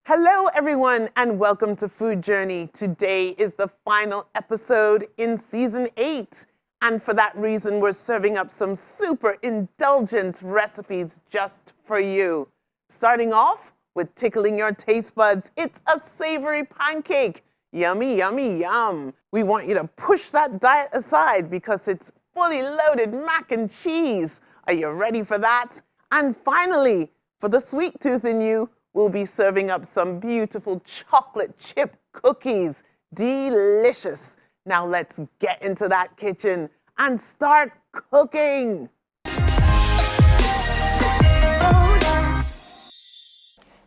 Hello everyone and welcome to Food Journey. Today is the final episode in season 8. And for that reason, we're serving up some super indulgent recipes just for you. Starting off with tickling your taste buds, it's a savory pancake. Yummy, yummy, yum. We want you to push that diet aside because it's fully loaded mac and cheese. Are you ready for that? And finally, for the sweet tooth in you, we'll be serving up some beautiful chocolate chip cookies. Delicious. Now let's get into that kitchen and start cooking.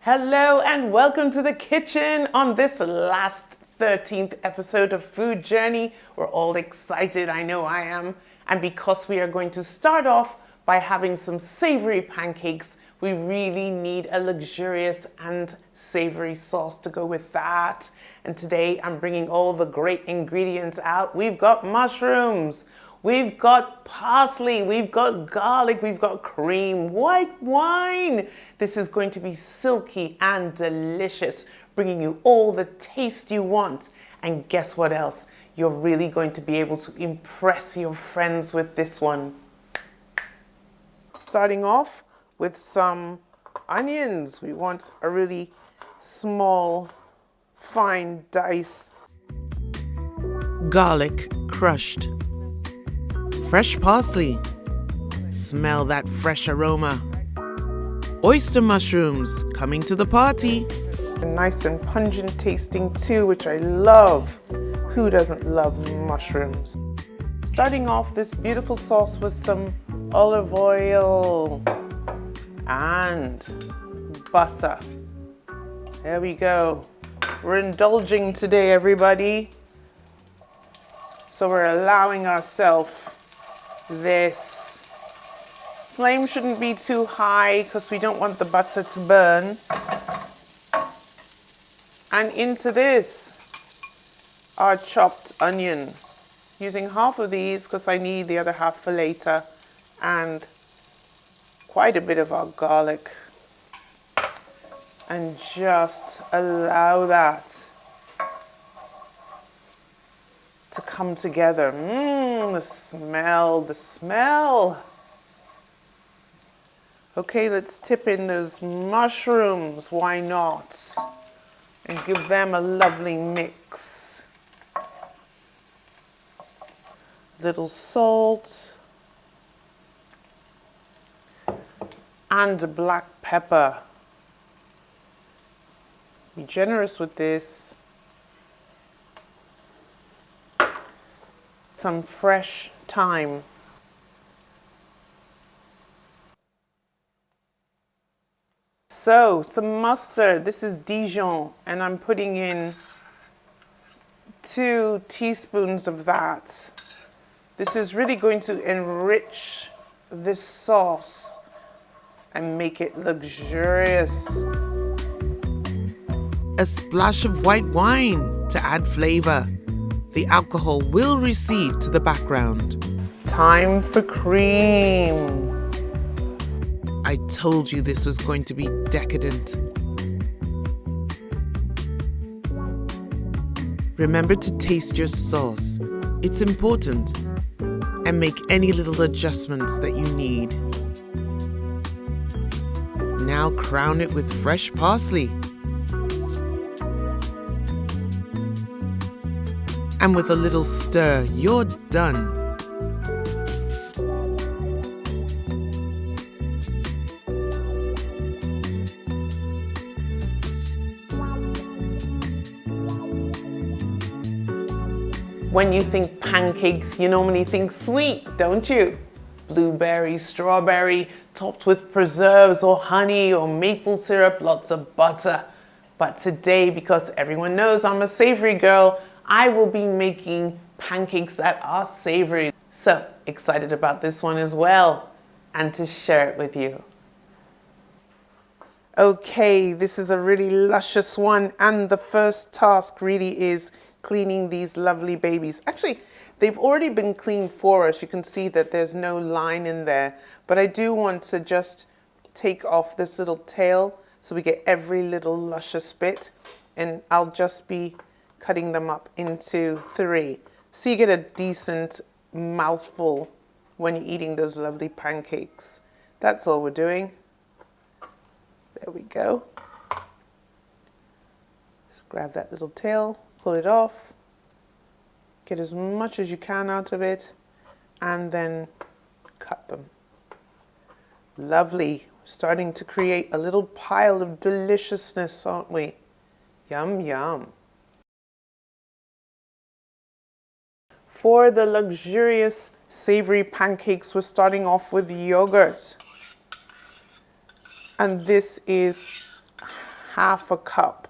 Hello and welcome to the kitchen on this last 13th episode of Food Journey. We're all excited, I know I am. And because we are going to start off by having some savory pancakes, we really need a luxurious and savory sauce to go with that. And today I'm bringing all the great ingredients out. We've got mushrooms, we've got parsley, we've got garlic, we've got cream, white wine. This is going to be silky and delicious, bringing you all the taste you want. And guess what else? You're really going to be able to impress your friends with this one. Starting off with some onions. We want a really small, fine dice. Garlic crushed. Fresh parsley. Smell that fresh aroma. Oyster mushrooms coming to the party. Nice and pungent tasting too, which I love. Who doesn't love mushrooms? Starting off this beautiful sauce with some olive oil and butter. There we go. We're indulging today, everybody. So we're allowing ourselves this. Flame shouldn't be too high because we don't want the butter to burn. And into this, our chopped onion. Using half of these because I need the other half for later. And quite a bit of our garlic, and just allow that to come together. The smell. Okay, let's tip in those mushrooms, why not? And give them a lovely mix. Little salt. And black pepper. Be generous with this. Some fresh thyme. So, some mustard. This is Dijon, and I'm putting in 2 teaspoons of that. This is really going to enrich this sauce and make it luxurious. A splash of white wine to add flavor. The alcohol will recede to the background. Time for cream. I told you this was going to be decadent. Remember to taste your sauce. It's important. And make any little adjustments that you need. Now crown it with fresh parsley. And with a little stir, you're done. When you think pancakes, you normally think sweet, don't you? Blueberry, strawberry, topped with preserves or honey or maple syrup, lots of butter. But today, because everyone knows I'm a savory girl, I will be making pancakes that are savory. So excited about this one as well, and to share it with you. Okay, this is a really luscious one, and the first task really is cleaning these lovely babies. Actually, they've already been cleaned for us. You can see that there's no line in there, but I do want to just take off this little tail so we get every little luscious bit. And I'll just be cutting them up into 3. So you get a decent mouthful when you're eating those lovely pancakes. That's all we're doing. There we go. Just grab that little tail, pull it off, get as much as you can out of it, and then cut them. Lovely. Starting to create a little pile of deliciousness, aren't we? Yum, yum. For the luxurious savory pancakes, we're starting off with yogurt. And this is half a cup.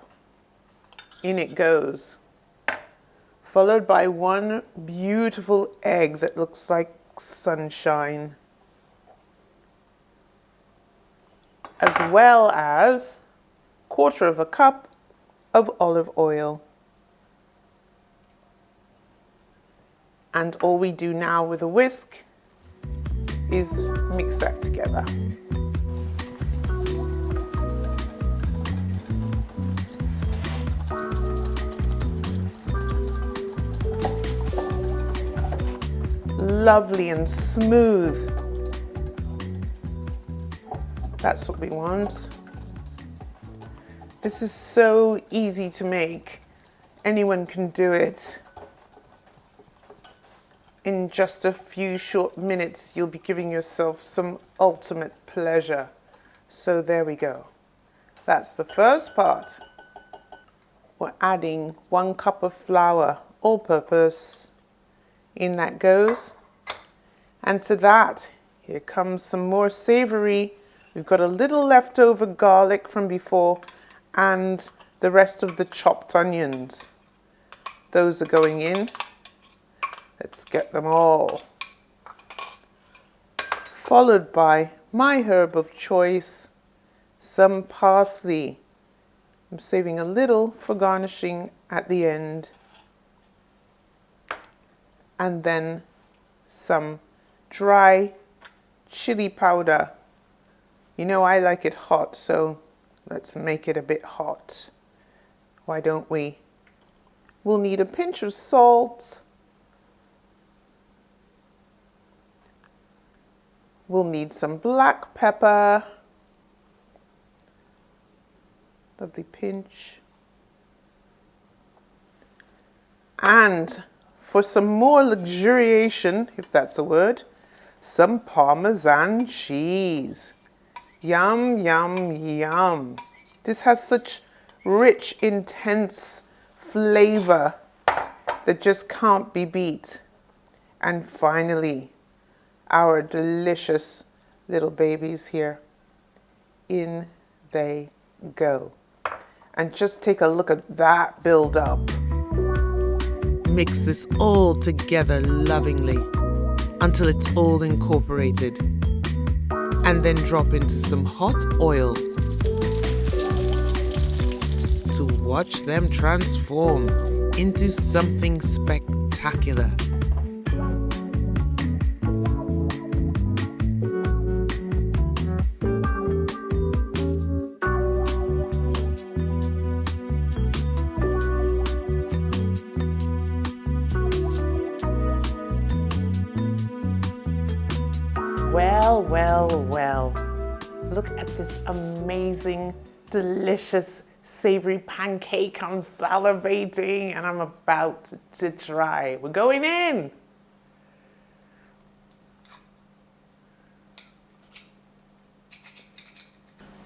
In it goes. Followed by 1 beautiful egg that looks like sunshine. As well as 1/4 cup of olive oil. And all we do now with a whisk is mix that together. Lovely and smooth. That's what we want. This is so easy to make. Anyone can do it. In just a few short minutes, you'll be giving yourself some ultimate pleasure. So there we go. That's the first part. We're adding 1 cup of flour, all-purpose. In that goes. And to that, here comes some more savory. We've got a little leftover garlic from before and the rest of the chopped onions. Those are going in. Let's get them all. Followed by my herb of choice, some parsley. I'm saving a little for garnishing at the end. And then some dry chili powder. You know I like it hot, so let's make it a bit hot. Why don't we? We'll need a pinch of salt. We'll need some black pepper. Lovely pinch. And for some more luxuriation, if that's a word, some Parmesan cheese. Yum, yum, yum. This has such rich, intense flavor that just can't be beat. And finally, our delicious little babies here. In they go. And just take a look at that build up. Mix this all together lovingly until it's all incorporated. And then drop into some hot oil to watch them transform into something spectacular. Well, well, well. Look at this amazing, delicious, savory pancake. I'm salivating and I'm about to try. We're going in.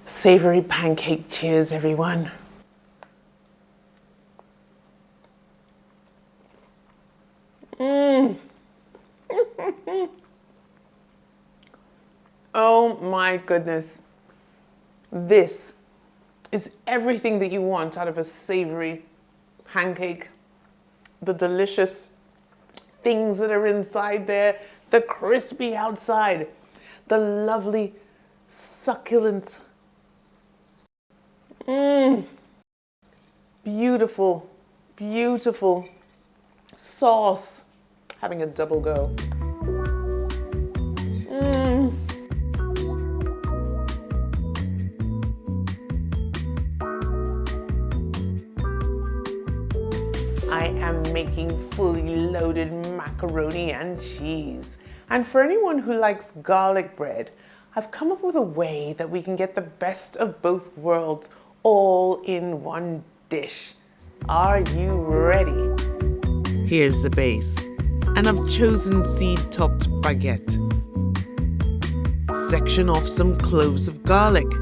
Savory pancake cheers, everyone. Oh my goodness. This is everything that you want out of a savory pancake. The delicious things that are inside there, the crispy outside, the lovely succulent. Beautiful, beautiful sauce. Having a double go. I am making fully loaded macaroni and cheese. And for anyone who likes garlic bread, I've come up with a way that we can get the best of both worlds all in one dish. Are you ready? Here's the base, and I've chosen seed-topped baguette. Section off some cloves of garlic,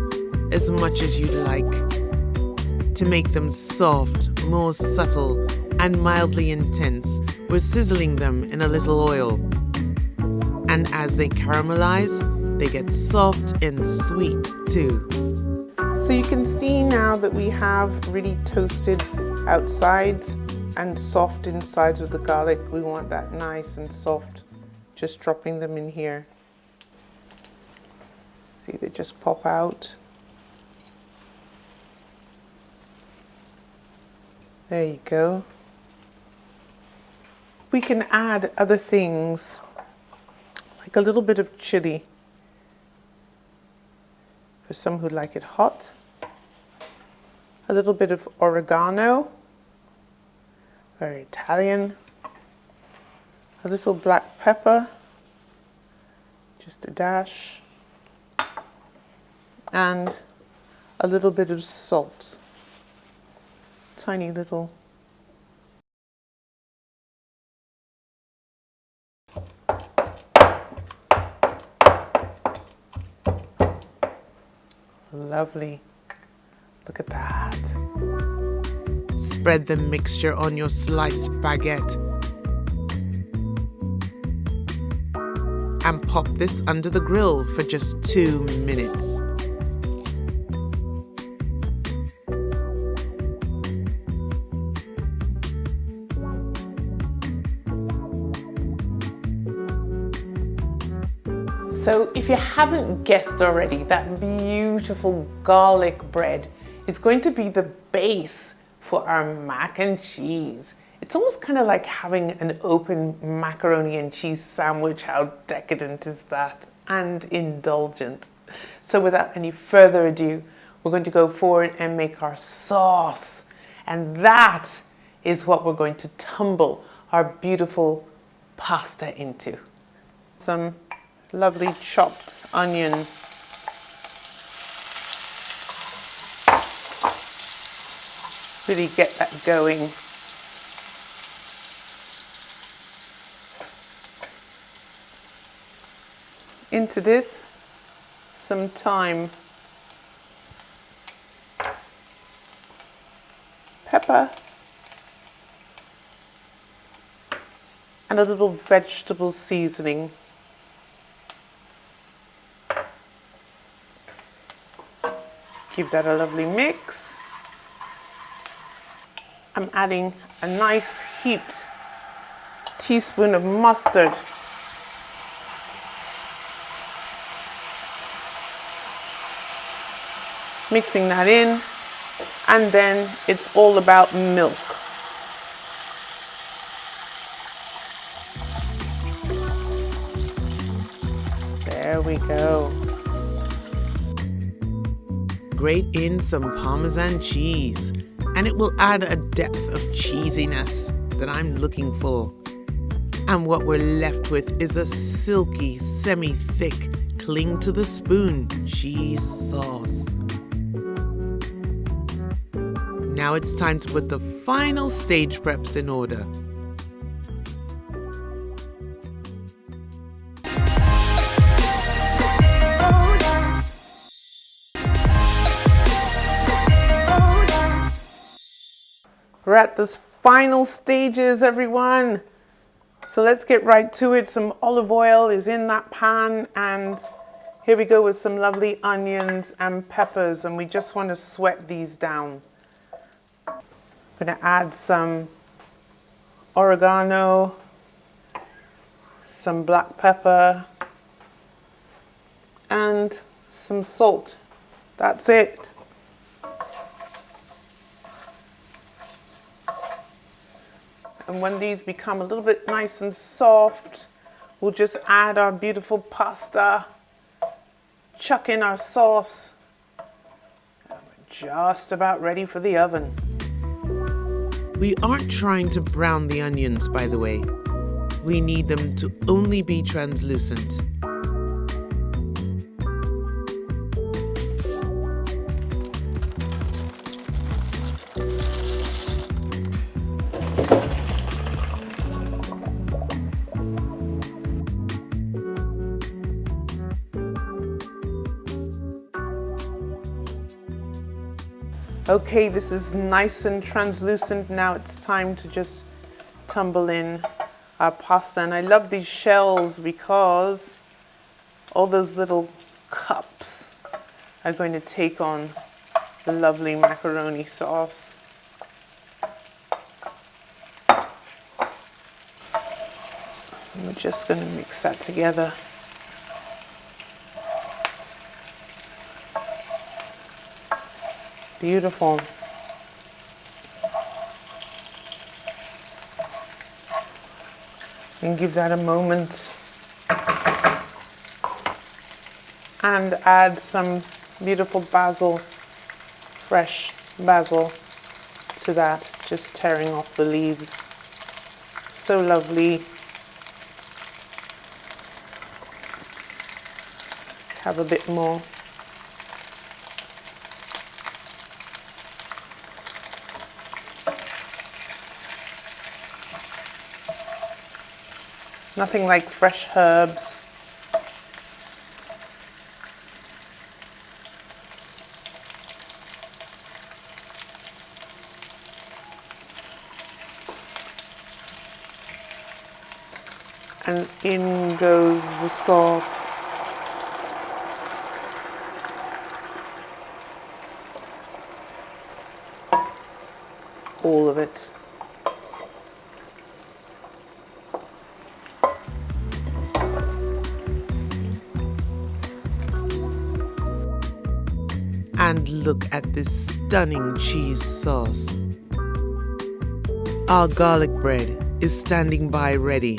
as much as you'd like. To make them soft, more subtle, and mildly intense, we're sizzling them in a little oil. And as they caramelize, they get soft and sweet too. So you can see now that we have really toasted outsides and soft insides of the garlic. We want that nice and soft. Just dropping them in here. See, they just pop out. There you go. We can add other things, like a little bit of chili for some who like it hot, a little bit of oregano, very Italian, a little black pepper, just a dash, and a little bit of salt, tiny little. Lovely. Look at that. Spread the mixture on your sliced baguette and pop this under the grill for just 2 minutes. So if you haven't guessed already, that beautiful garlic bread is going to be the base for our mac and cheese. It's almost kind of like having an open macaroni and cheese sandwich. How decadent is that? And indulgent. So without any further ado, we're going to go forward and make our sauce. And that is what we're going to tumble our beautiful pasta into. Some lovely chopped onion. Really get that going. Into this, some thyme, pepper, and a little vegetable seasoning. Give that a lovely mix. I'm adding a nice heaped teaspoon of mustard. Mixing that in, and then it's all about milk. There we go. Grate in some Parmesan cheese, and it will add a depth of cheesiness that I'm looking for. And what we're left with is a silky, semi-thick, cling to the spoon cheese sauce. Now it's time to put the final stage preps in order. We're at the final stages, everyone. So let's get right to it. Some olive oil is in that pan, and here we go with some lovely onions and peppers, and we just want to sweat these down. I'm going to add some oregano, some black pepper, and some salt. That's it. And when these become a little bit nice and soft, we'll just add our beautiful pasta, chuck in our sauce, and we're just about ready for the oven. We aren't trying to brown the onions, by the way. We need them to only be translucent. Okay, this is nice and translucent. Now it's time to just tumble in our pasta. And I love these shells because all those little cups are going to take on the lovely macaroni sauce. And we're just going to mix that together. Beautiful. And give that a moment. And add some beautiful basil, fresh basil to that, just tearing off the leaves. So lovely. Let's have a bit more. Nothing like fresh herbs. And in goes the sauce. All of it. And look at this stunning cheese sauce. Our garlic bread is standing by ready,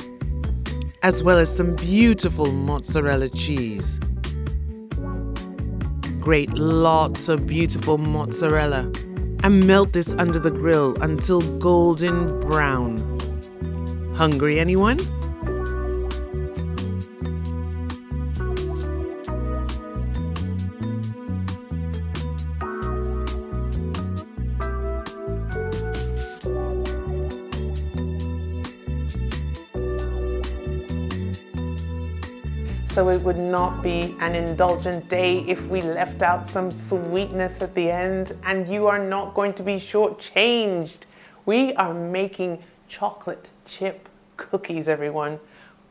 as well as some beautiful mozzarella cheese. Grate lots of beautiful mozzarella and melt this under the grill until golden brown. Hungry, anyone? So it would not be an indulgent day if we left out some sweetness at the end, and you are not going to be shortchanged. We are making chocolate chip cookies, everyone.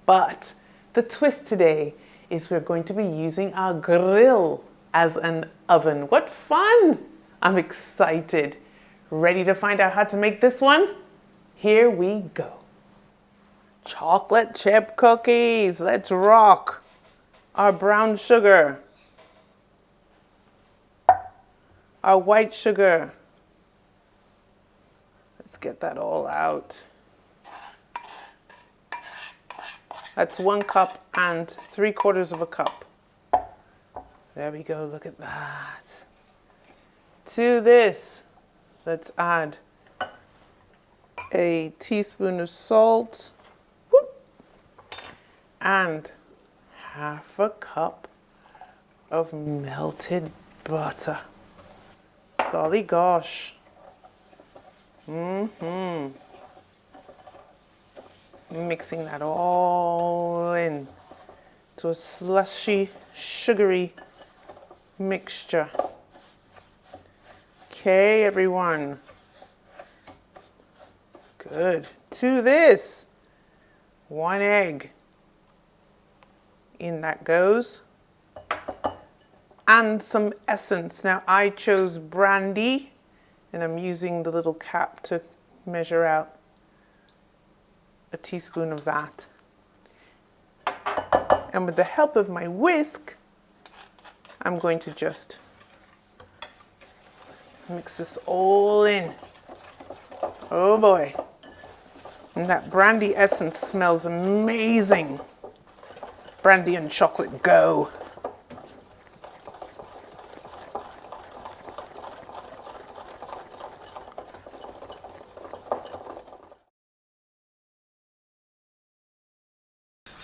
But the twist today is we're going to be using our grill as an oven. What fun! I'm excited. Ready to find out how to make this one? Here we go. Chocolate chip cookies, let's rock. Our brown sugar, our white sugar. Let's get that all out. That's 1 cup and 3/4 of a cup. There we go, look at that. To this, let's add a teaspoon of salt. And 1/2 cup of melted butter. Golly gosh. Mixing that all in to a slushy, sugary mixture. Okay, everyone. Good. To this, 1 egg. In that goes. And some essence. Now I chose brandy, and I'm using the little cap to measure out a teaspoon of that. And with the help of my whisk, I'm going to just mix this all in. Oh boy. And that brandy essence smells amazing. Brandy and chocolate go.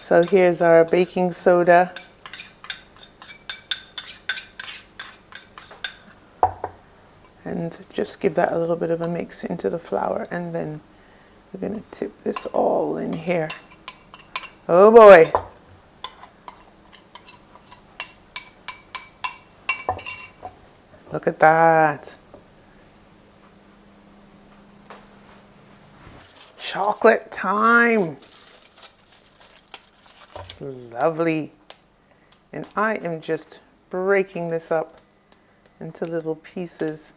So here's our baking soda. And just give that a little bit of a mix into the flour, and then we're going to tip this all in here. Oh boy. Look at that. Chocolate time. Lovely. And I am just breaking this up into little pieces,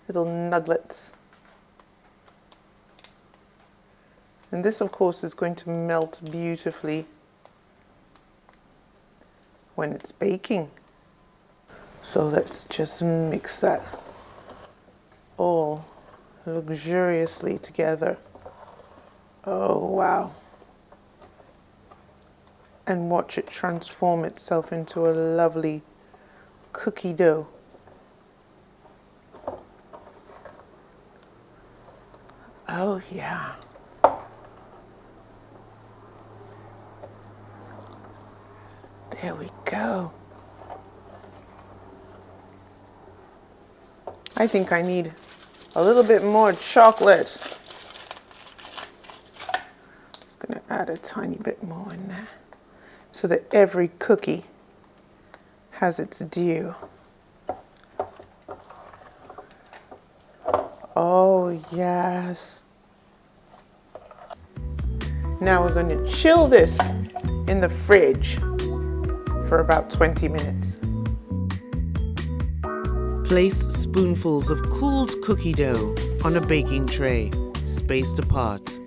little nuggets. And this, of course, is going to melt beautifully when it's baking. So let's just mix that all luxuriously together. Oh, wow. And watch it transform itself into a lovely cookie dough. Oh, yeah. There we go. I think I need a little bit more chocolate. I'm going to add a tiny bit more in there so that every cookie has its due. Oh, yes. Now we're going to chill this in the fridge for about 20 minutes. Place spoonfuls of cooled cookie dough on a baking tray, spaced apart.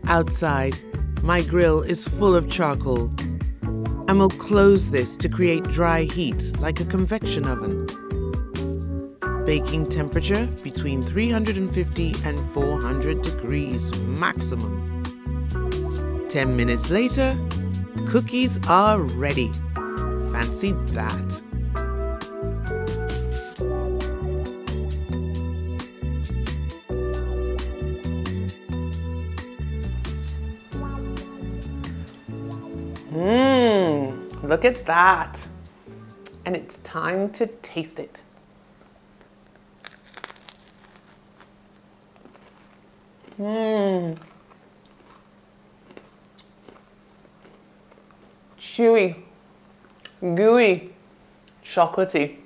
Outside, my grill is full of charcoal, and we'll close this to create dry heat like a convection oven. Baking temperature between 350 and 400 degrees maximum. 10 minutes later, cookies are ready. Fancy that. Look at that. And it's time to taste it. Chewy, gooey, chocolatey.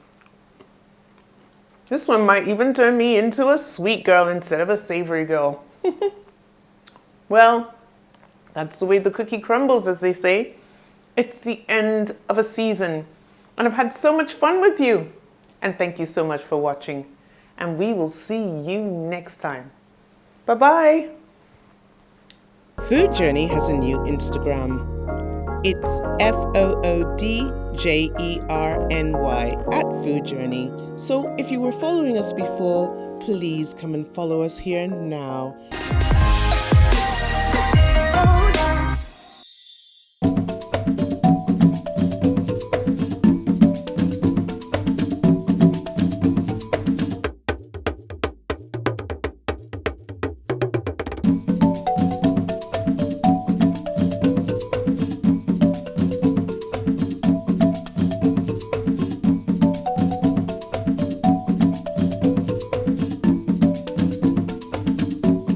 This one might even turn me into a sweet girl instead of a savory girl. Well, that's the way the cookie crumbles, as they say. It's the end of a season, and I've had so much fun with you. And thank you so much for watching. And we will see you next time. Bye-bye. Food Journey has a new Instagram. It's FOODJERNY @Food Journey. So if you were following us before, please come and follow us here now.